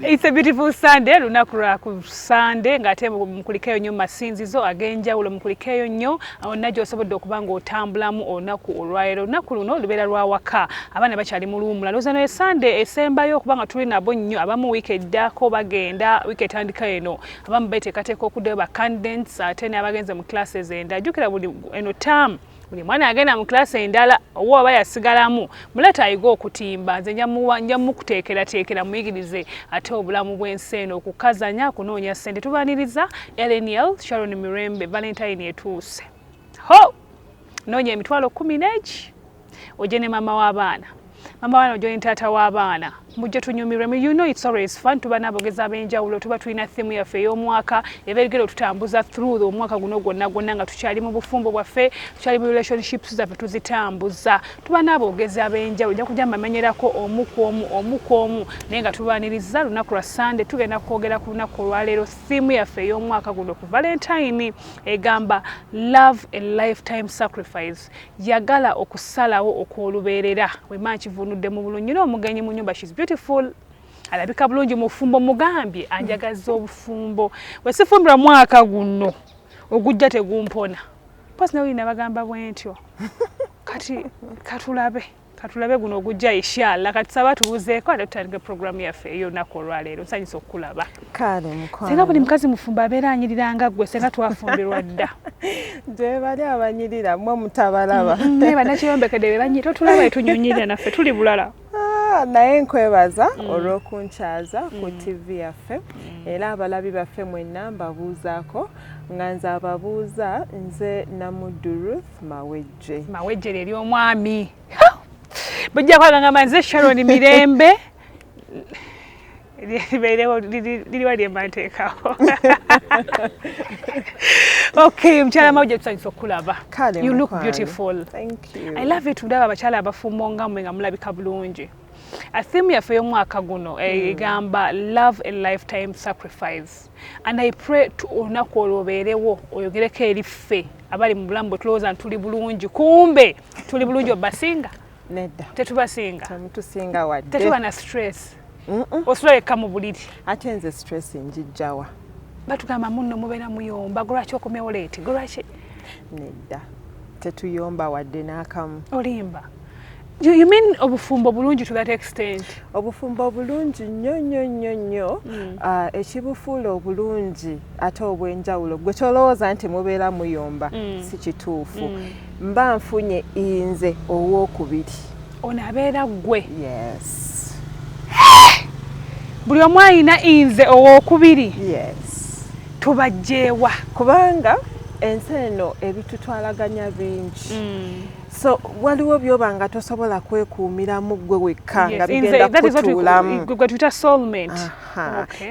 It's a beautiful Sunday. Lunaku lwa ku Sunday ngate mukulikeyo nnyo masinzizo ag'enjawulo mukulikeyo nnyo onajja osobodde okuba ng'otambulamu olunaku olwaleero. Olunaku luno lubeera lwa waka abaana bakyali mu luwummula. Ndowooza no Sunday esembayo okuba nga tuli nabo nnyo abamu wiiki eddako bagenda wiiki etandika eno abamu beeteekateeka okuddayo ba candidates ate n'abagenze mu classes endala. Jjukira buli eno term buli mwana agenda mu class endala owo aba yasigalamu muleta ayiga okutimba nze nja mukuteekerateekera muyigirize ate obulamu bw'ensi eno okukazanya kunoonya ssente. Tubaaniriza Eleniel Sharon Mirembe Valentine etuuse ho noonya emitwalo 10 ojje ne mama w'abaana ojje ne taata w'abaana mujje tunyumirwe. You know it's always fun tuba n'abogezi ab'enjawulo tuba tulina theme yaffe ey'omwaka ebeerigera otutambuza through omwaka guno gwonna nga tukyali mu bufumbo bwaffe tukyali mu relationships zaffe tuzitambuza tuba n'abogezi ab'enjawulo nja kujja mbamenyerako omu ku omu naye nga tubaaniriza lunaku lwa Sunday tugenda kwogera ku lunaku olwaleero theme yaffe ey'omwaka guno ku Valentine egamba love a lifetime sacrifice yagala okusalawo okw'olubeerera wema nkivunudde mu bulungi n'omugenyi mu nnyumba beautiful alabika bulungi mufumbo mugambye anjagaza obufumbo wesifumbirwa mwaka guno ogujja tegumpona posi nawe nabagamba bwentyo kati katulabe guno ogujja inshallah kati saba tubuzeeko ate tutandike programu yaffe eyo olunaku olwaleero nsanyusa okukulaba kale mukwano singa buli mukazi mufumbo abeera anyiriranga gwe senga twafumbirwa dda gye bali abanyirira mwe mutabalaba naye bannakiyombekedde be banyiri totulaba etunyunyirira naffe tuli bulala naye nkwebaza olw'okunkyaza ku TV yaffe era abalabi baffe mwenna mbabuuzaako nga nze ababuuza nze Namuddu Ruth Mawejje lye ly'omwami bujja kwagamba nze Sharon Mirembe liriwa lyembanteekawo okay mukyala Mawejje tusanyusa okulaba you look beautiful. Thank you. I love it tulaba abakyala abafumbo nga mmwe nga mulabika bulungi. A theme yaffe y'omwaka guno egamba love a lifetime sacrifice and I pray olunaku olwobeerewo oyogereko eri ffe abali mu bulamu bwe tulowooza ntuli bulungi kumbe tuli bulungi obasinga nedda tetubasinga temutusinga wadde tetuba na stress osulaweka mu buliri ate nze stress njijjawa batugamba munno mubeera muyomba golwaki okomyewo leeti golwaki nedda tetuyomba wadde n'akamu olimba. You mean obufumbo bulungi to that extent? Obufumbo bulungi nnyo ekibufuula obulungi ate obw'enjawulo gwe tolowooza nti mubeera muyomba si kituufu mba nfunye nze owookubiri ono abeera ggwe. Yes. Buli omu alina nze owookubiri. Yes. Tubajjeewa kubanga ensi eno ebitutwalaganya bingi so waliwo byoba nga tosobola kwekuumiramu gwe wekka nga bigenda kutuulamu gwe tuyita soulmate.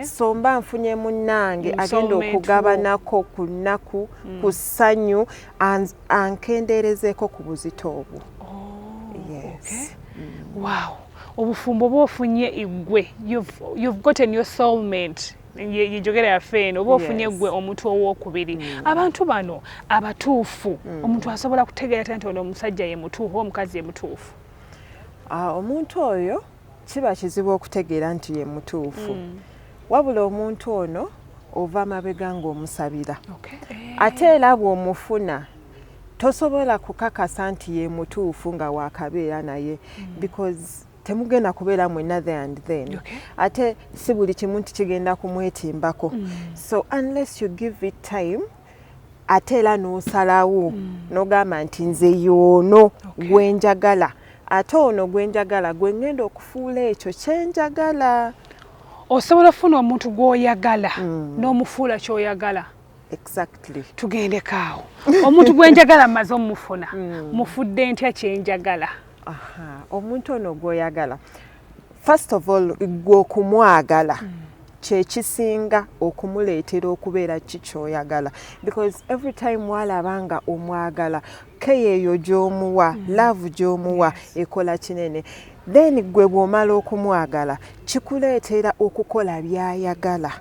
So mba nfunye munnange agenda okugabanako ku nnaku ku ssanyu ankendeerezeeko ku buzito obwo. Yes. Wow. Obufumbo bw'ofunye igwe you've gotten your soulmate. Yijogera yaffe eno oba ofunye gwe omuntu owookubiri. Abantu bano abatuufu omuntu asobola kutegeera nti ono omusajja ye mutuufu omukazi ye mutuufu. Omuntu oyo kiba kizibu okutegeera nti ye mutuufu wabula omuntu ono ova mabega ng'omusabira ate era bw'omufuna tosobola kukakasa nti ye mutuufu nga waakabeera naye because temugenda kubeera mwenna there and then. Ate si buli kimu nti kigenda kumwetimbako. So unless you give it time ate era n'osalawo n'ogamba nti nze y'ono gwenjagala ate ono gwenjagala gwe ngenda okufuula ekyo kyenjagala. Osobola ofuna omuntu gw'oyagala n'omufuula ky'oyagala. Exactly. Tugendekaawo omuntu gwenjagala mmaze omufuna mufudde ntya kyenjagala. Omuntu ono gw'oyagala first of all gwe okumwagala kyekisinga okumuleetera okubeera kikyoyagala because every time walaba nga omwagala keyeeyo gy'omuwa love gy'omuwa ekola kinene then gwe bw'omala okumwagala kikuleetera okukola by'ayagala.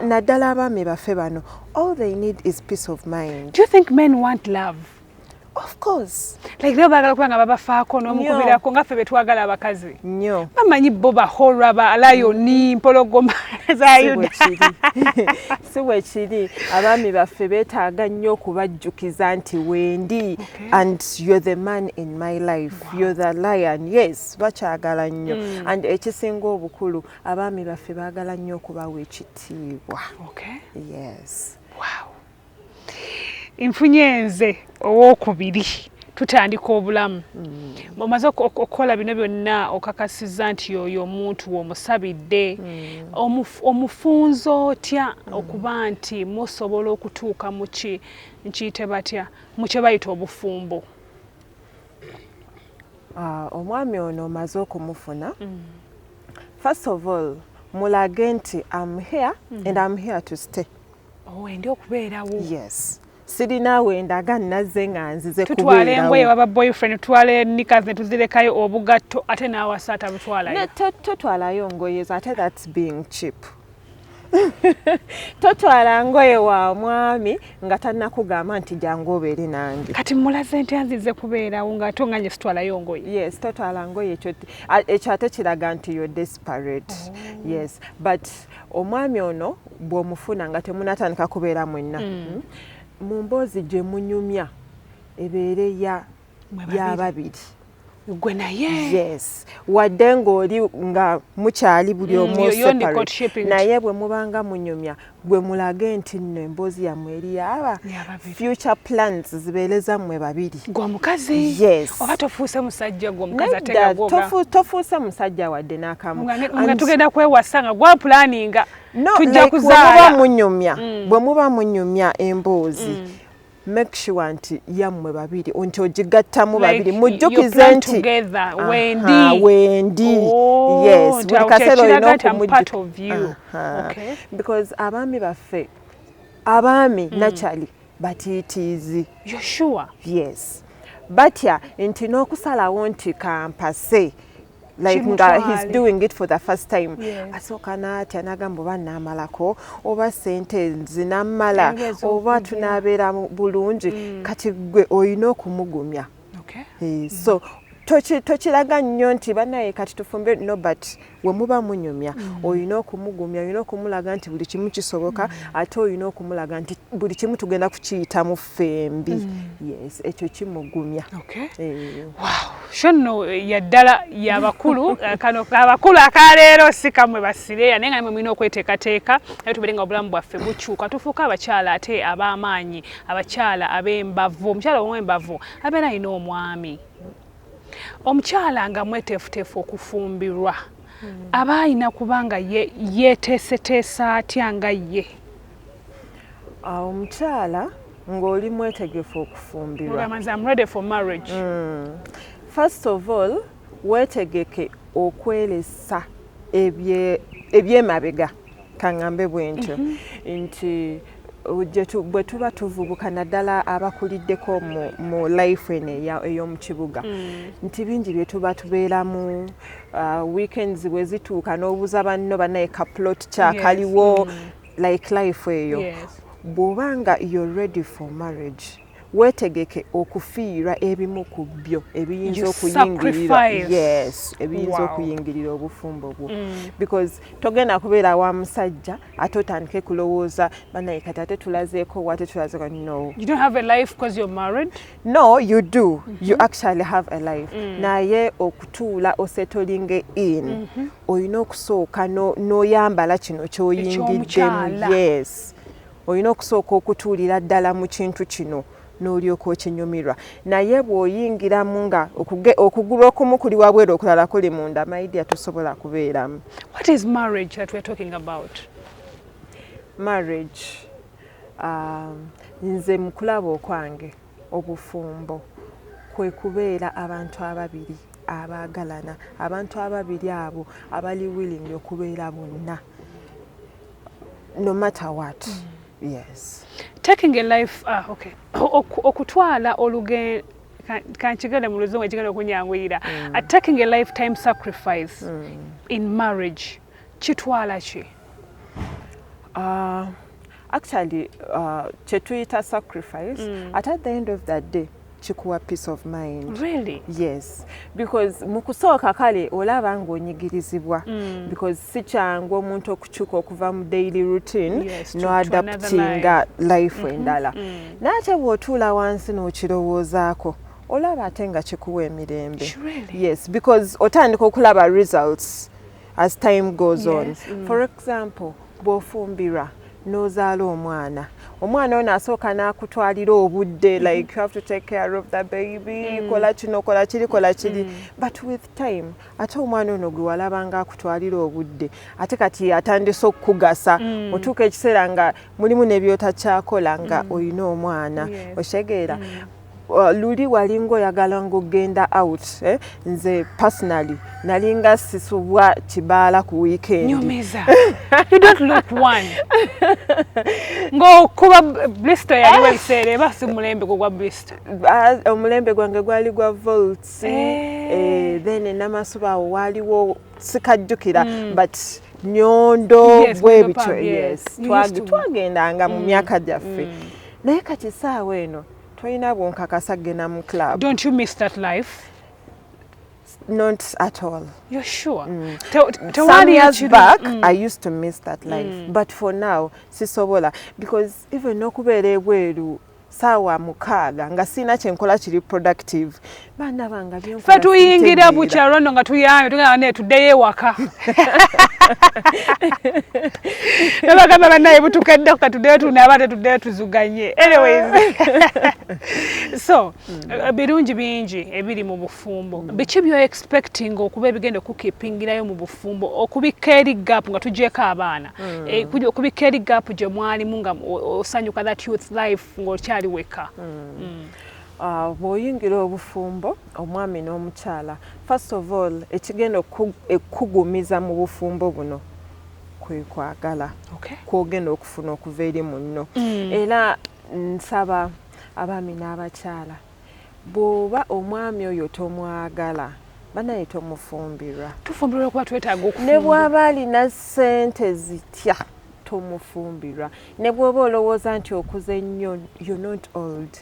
Naddala abaami baffe bano all they need is peace of mind. Do you think men want love? Of course. Like nabo bagala kubanga babafaako n'omukubirako nga ffe betwagala abakazi. Nnyo. Bamanyi bo bahorra ba lion mpologoma za Yuda. Si bwe kiri. Abaami baffe beetaaga nnyo okubajjukiza nti wendi and you're the man in my life. Wow. You're the lion. Yes, bakyagala nnyo. And ekisinga obukulu abaami baffe baagala nnyo okubawa ekitiibwa. Okay. Yes. Wow. Infunye nze owokubiri tutandika obulamu. Omaze okukola bino byonna okakasizza nti yoyo omuntu omusabidde. Omufunzo otya okuba nti musobola okutuuka mu nkiyite batya mu kye bayita obufumbo? Omwami ono omaze okumufuna. First of all, mulage nti I'm here and I'm here to stay. Ndi okubeerawo. Yes. Sirinawe ndaga nazze nga nzize kubeerawo. Tutwale engoye waba boyfriend, tutwale nikas ne tuzirekayo obugatto ate n'awasata butwalayo. Totwalayo ngoye ate that's being cheap. Totwala ngoye wa mwami nga tannakugamba nti jangu obeere nange. Kati mulaze nti anzize kubeerawo nga ate nganye sitwalayo ngoye. Yes, totwala ngoye ekyo ate kiraga nti you're desperate. Yes, but omwami ono bw'omufuna nga temunatandika kubeera mwenna. Mu mboozi gye munyumya ebeere y'ababiri. Gwe naye. Yes. Wadde ng'oli nga mukyali buli omu separate. Naye bwe mubanga munyumya gwe mulage nti nno emboozi yammwe eri yaaba. Future plans zibeere zammwe babiri. Gwe omukazi. Yes. Oba tofuuse musajja gwe omukazi ate nga gwoga. Tofuuse musajja wadde n'akamu. Nga tugenda kwewasa nga gwa planinga. Tujja kuzaala. Bwe muba munyumya emboozi. Make sure nti yammwe babiri nti ogigattamu babiri mujjukize nti wendi. Yes, buli kaseera olina okumujjukiza. Because abaami baffe naturally batiitiizi. You're sure? Yes. Batya nti n'okusalawo nti kampase. Like he's doing it for the first time. Asooka n'atya n'agamba oba naamalako oba ssente zinamala oba tunaabeera bulungi kati gwe olina okumugumya. So tokiraga nnyo nti bannaye kati tufumbe no, but we muba munyumya olina okumugumya, olina okumulaga nti buli kimu kisoboka ate olina okumulaga nti buli kimu tugenda kukiyitamu fembi. Yes, ekyo kimugumya. Wow. Shonno yaddala y'abakulu kano abakulu akaleero si kamwe basire naye nga mulina okweteekateeka naye tubeere nga obulamu bwaffe bukyuka tufuuka abakyala ate ab'amaanyi, abakyala ab'embavu. Omukyala ow'embavu abeera alina omwami. Omukyala nga mweteefuteefu okufumbirwa aba alina kubanga yeeteeseteesa atya nga ye? Omukyala ng'oli mwetegefu okufumbirwa. I'm ready for marriage. First of all, weetegeke okwelesa ebyemabega kaŋŋambe bwe ntyo nti bwe tuba tuvubuka naddala abakuliddeko mu life eno ey'omu kibuga nti bingi bye tuba tubeeramu. Weekends bwe zituuka n'obuuza banno bannaye kaplot kyakaliwo like life eyo. Bw'obanga you're ready for marriage weetegeke okufiirwa ebimu ku byo ebiyinza okuyingirira. Yes, ebiyinza okuyingirira obufumbo bwo. Because togenda kubeera wa musajja ate otandike kulowooza bannaye kati ate tulazeeko wate tulazeeko. No. You don't have a life because you're married? No, you do. You actually have a life. Naye okutuula osettling in olina okusooka n'oyambala kino ky'oyingiddemu. Yes. Olina okusooka okutuulira ddala mu kintu kino n'olyoka okinyumirwa. Naye bw'oyingiramu nga okugulu okumu kuli wabweru okulala kuli munda maidia tosobola kubeeramu. What is marriage that we're talking about? Marriage. Nze mu kulaba okwange obufumbo kwe kubeera abantu ababiri abaagalana, abantu ababiri abo abali willing okubeera bonna. No matter what. Yes. Taking a life, okay. Okutwala oluge kanchigala mu luzungu ekigenda okunyanguyira. Taking a lifetime sacrifice in marriage. Kitwala ki? Actually, chetuyita sacrifice, at the end of that day, chikuwa peace of mind. Really? Yes, because mukusooka kale olaba ng'onyigirizibwa because si kyangu omuntu okukyuka okuva mu daily routine no adaptinga life endala. N'ate bw'otuula wansi n'okirowoozaako olaba ate nga kikuwa emirembe. Yes, because otandika okulaba results as time goes on. For example, bw'ofumbirwa n'ozaala omwana ono asooka n'akutwalira obudde, like you have to take care of the baby, kola kino kola kiri. But with time ate omwana ono gwe walabanga akutwalira obudde ate kati atandise okukugasa otuuka ekiseera nga mulimu ne by'otokyakola nga olina omwana. Otegeera luli walinga oyagala ng'ogenda out. Nze personally nalinga sisubwa kibaala ku weekend. Nyumiza. You don't look one. Ngo kuba Bristol yaliwo ebiseera eba si mulembe gwa Bristol. Omulembe gwange gwali gwa Volts. Then n'amasuba awo waliwo sikajjukira but Nyondo bwe bityo. Yes, twagendanga mu myaka gyaffe. Naye kati saawa eno toyina bwonkakasa gena mu club. Don't you miss that life? Not at all. You're sure? Some years back, I used to miss that life. But for now, sisobola. Because even nokubeera ebweru saawa mukaaga nga sina kyenkola kiri productive. Baana bange byenkola. Fe tuyingira bukyalo nno nga tuyambe tugamba ne tuddeyo ewaka. Nabagamba bannaye butukedde ka tuddeyo tunaaba tuddeyo tuzuganye. Anyways. So, birungi bingi ebiri mu bufumbo. Biki byo expecting okuba ebigenda okukipingirayo mu bufumbo okubika eri gap nga tugyeko abaana. Okubika eri gap gye mwalimu nga osanyuka that youth life ng'okyali weka. Bw'oyingira obufumbo omwami n'omukyala, first of all ekigenda okugumiza mu bufumbo buno kwe kwagala kwogenda okufuna okuva eri munno. Era nsaba abaami n'abakyala bw'oba omwami oyo tomwagala banaye tomufumbirwa. Tufumbirwa kuba twetaaga okufumba. Ne bw'aba alina ssente zitya tomufumbirwa. Ne bw'oba olowooza nti okuze nnyo, you're not old.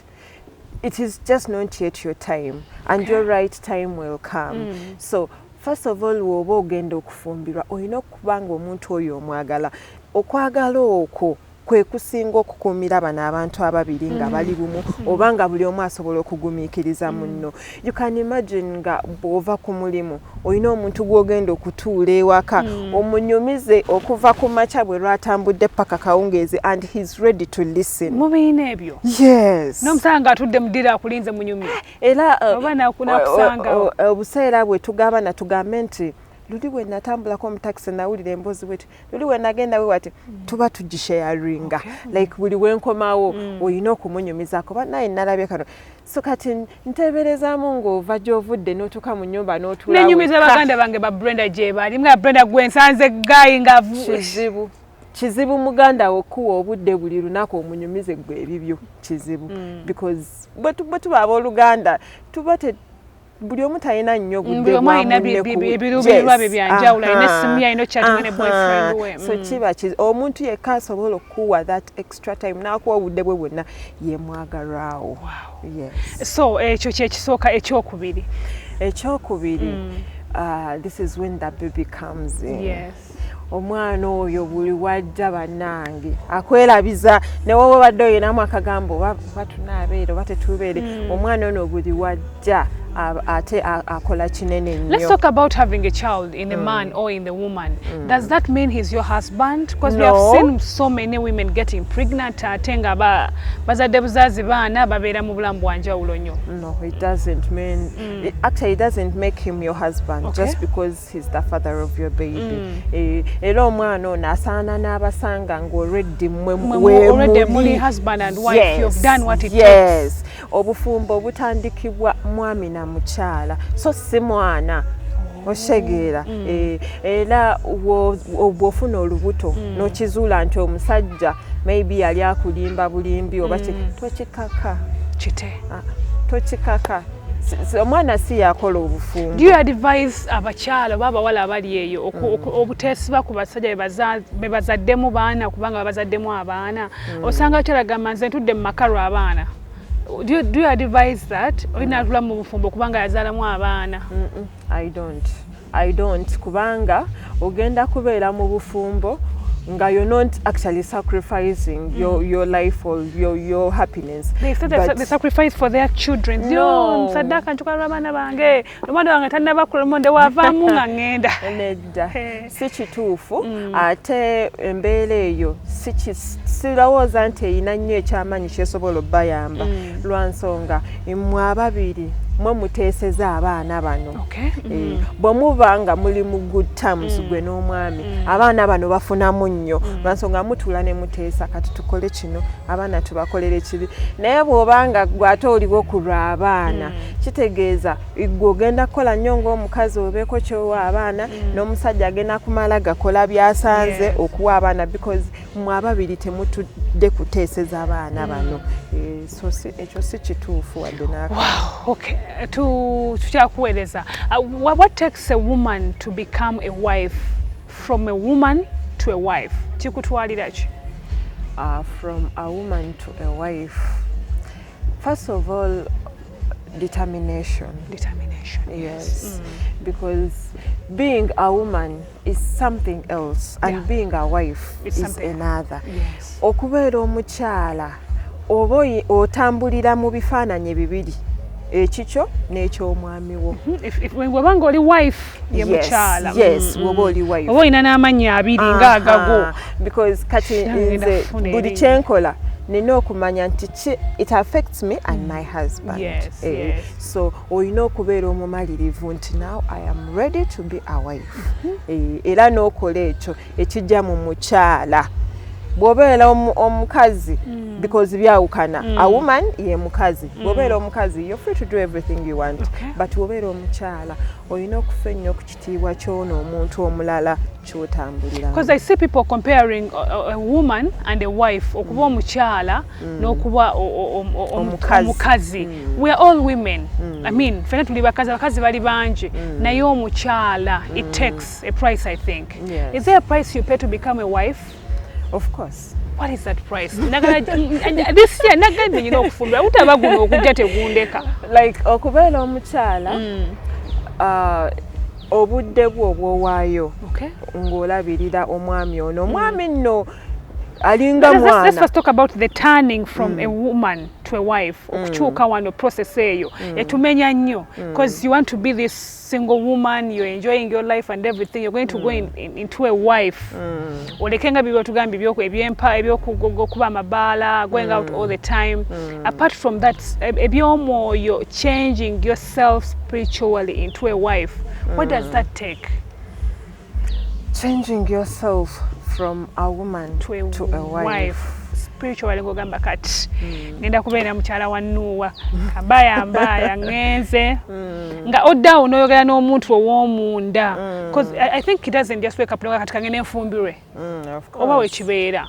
It is just not yet your time and your right time will come. So first of all woba ogenda okufumbirwa olina okuba nga omuntu oyo omwagala. Okwagala okwo kwe kusinga okukuumira bano abantu ababiri nga bali bumu oba nga buli omu asobola okugumiikiriza munno. You can imagine nga bw'ova ku mulimu olina omuntu gw'ogenda okutuula ewaka omunyumize okuva ku makya bwe lwatambudde paka kawungeezi and he's ready to listen. Mubiina ebyo? Yes. N'omusanga atudde mudira akulinze munyumize. Era oba nakusanga obuseera bwe tugamba na tugambe nti luli we natambulako mu taxi nawulira emboozi bweti luli we nagenda we wati tuba tugisharinga like buli wenkomawo olina okumunyumizako banaye nalabye kano so kati nteberezaamu ng'ova gy'ovudde n'otuuka mu nnyumba n'otulawo nenyumiza baganda bange ba Brenda gye bali nga Brenda gwe nsanze gayi nga kizibu muganda okuwa obudde buli lunaku omunyumize gwe ebibyo kizibu because bwe tuba abooluganda tuba buli omu talina nnyo budde bwa ebirubirwa bye byanjawulo alina essimu alina okyatinga ne boyfriend we. So kiba omuntu yekka asobola okuwa that extra time n'akuwa obudde bwe bwonna ye mwagalwawo. So ekyo kyekisooka. Ekyokubiri this is when the baby comes in. Omwana oyo buli wajja bannange akwerabiza ne wowe badde oyo namu akagambo batunaabeera oba tetubeere omwana ono buli wajja ate akola kinene nnyo. Let's talk about having a child in a man or in the woman. Does that mean he's your husband? Because we have seen so many women getting pregnant ate nga bazadde buzazi baana babeera mu bulamu bwa njawulo nnyo. No, it doesn't mean actually it doesn't make him your husband just because he's the father of your baby. Era omwana ono asaana n'abasanga ng'already muli husband and wife. You've done what it takes. Obufumbo obutandikibwa mwami na mukyala so si mwana oshegeera era obwofuna olubuto n'okizuula nti omusajja maybe yali akulimba bulimbi oba tokikaka tokikaka omwana si yakola obufumbo. Do you advise abakyala oba abawala abali eyo obuteesiba ku basajja be bazaddemu baana kubanga babazaddemu abaana osanga abakyala gamba nze ntudde mu maka lw'abaana do you advise that olina atula mu bufumbo kubanga yazaalamu abaana? I don't kubanga ogenda kubeera mu bufumbo nga you're not actually sacrificing your life or your happiness. They said they sacrifice for their children. No. Sadaka nchukala abaana bange omwana wange tannabakula monde wavaamu nga ngenda. Nedda si kituufu ate embeera eyo sirowooza nti eyina nnyo ekyamanyi kyesobola obbayamba lwa nsonga mmwe ababiri mwe muteeseza abaana bano. Bwe muba nga muli mu good terms gwe n'omwami abaana bano bafunamu nnyo lwa nsonga mutuula ne muteesa kati tukole kino abaana tubakolere kibi naye bw'obanga gwe ate oliwo ku lw'abaana kitegeeza gwe ogenda kukola nnyo ng'omukazi obeeko kyowa abaana n'omusajja agenda kumala gakola byasanze okuwa abaana because mmwe ababiri temutudde kuteeseza abaana bano. So ekyo si kituufu wadde tukyakuweereza. What takes a woman to become a wife? From a woman to a wife, kikutwalira ki? From a woman to a wife, first of all, determination. Yes. Because being a woman is something else and being a wife is another. Okubeera omukyala oba otambulira mu bifaananyi bibiri ekikyo n'ekyomwami wo. Webanga oli wife ye mukyala. Yes, woba oli wife. Oba olina n'amannya abiri ng'agago. Because kati nze buli kyenkola nina okumanya nti it affects me and my husband. So olina okubeera omumalirivu nti now I am ready to be a wife. Era n'okola ekyo ekijja mu mukyala. Bw'obeera omukazi because byawukana a woman ye mukazi bw'obeera omukazi you're free to do everything you want but bw'obeera omukyala olina okufa ennyo ku kitiibwa ky'ono omuntu omulala ky'otambulira. Because I see people comparing a woman and a wife okuba omukyala n'okuba omukazi. We are all women. I mean ffenna tuli bakazi abakazi bali bangi naye omukyala it takes a price I think. Is there a price you pay to become a wife? Of course. What is that price? This year nagadde nyina okufumbira utaba guno okujja tegundeka. Like okubeera omukyala obudde bwo obwowaayo ng'olabirira omwami ono omwami nno alinga mwana. Let's first talk about the turning from a woman to a wife. Okukyuka wano process eyo etumenya nnyo because you want to be this single woman, you're enjoying your life and everything, you're going to go into a wife. Olekenga bibyo tugamba ebyempa ebyokuba amabaala, going out all the time. Apart from that, ebyomwoyo, changing yourself spiritually into a wife, what does that take? Changing yourself from a woman to a wife. Spiritually ngogamba kati ngenda kubeera mukyala wa Nuwa kabayambaya ngenze nga oddawo n'oyogera n'omuntu ow'omunda because I think he doesn't just wake up kati kangene enfumbirwe oba wekibeera.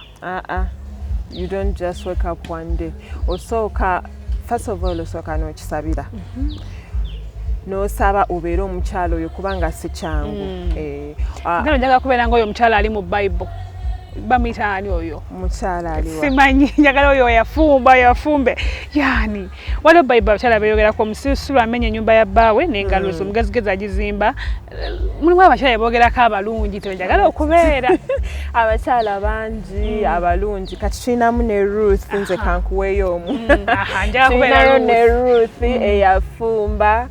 You don't just wake up one day. Osooka first of all osooka n'okisabira n'osaba obeera omukyala oyo kubanga si kyangu. Ngalo njaga kubeera ng'oyo omukyala ali mu Bible. Bamitani oyo mukyala aliwa simanyi njagala oyo yafumbe yani waliwo Bible abakyala beeyogera ku omusirusiru amenya ennyumba ya bbaawe n'engalo ze omugezigezi agizimba mulimu abakyala boogerako abalungi tenjagala okubeera abakyala bangi abalungi kati tulinamu ne Ruth nze kankuweeyo omu tulinayo ne Ruth eyafumba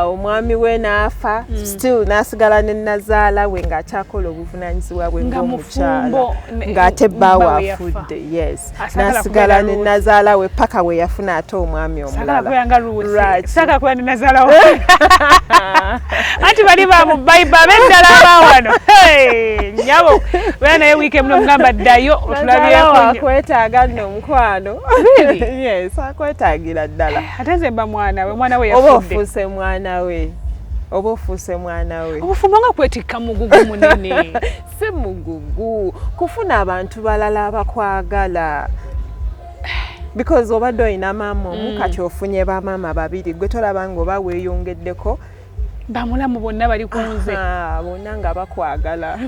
omwami we n'afa still n'asigala ne Nazaala we ng'akyakola obuvunaanyizibwa bwe ng'omukyala ng'ate bbaawe afudde. Yes, n'asigala ne Nazaala we paka we yafuna ate omwami omulala. Saagala kubeera ne Nazaala we anti bali ba mu Bible abeddala abaawano nyabo beera naye wiiki emu n'omugamba ddayo otulabyeko akwetaaga nno omukwano. Yes, akwetaagira ddala ate nze mba mwana we yafudde. Oba ofuuse mwana we. Obufumbo nga kwetikka mugugu munene. Si mugugu kufuna abantu balala abakwagala because obadde olina maama omu kati ofunye bamaama babiri gwe tolaba nga oba weeyongeddeko bamulamu bonna bali kunze bonna nga bakwagala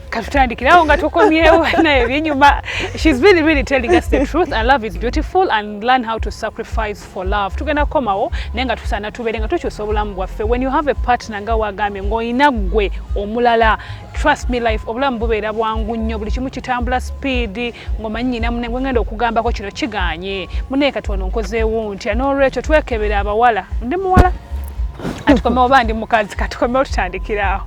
katutandikirawo nga tukomyewo naye ebyenyuma. She's really telling us the truth, and love is beautiful, and learn how to sacrifice for love. Tugenda kukomawo naye nga tusaana tubeere nga tukyusa obulamu bwaffe. When you have a partner nga wagambye ng'olina ggwe omulala, trust me life obulamu bubeera bwangu nnyo, buli kimu kitambula speed, ng'omanyi nnyina munne gwe ngenda okugambako kino kigaanye munne katono nkozeewo ntya. N'olwekyo twekebera abawala, ndi muwala atukomewo oba ndi mukazi, katukomewo tutandikirawo.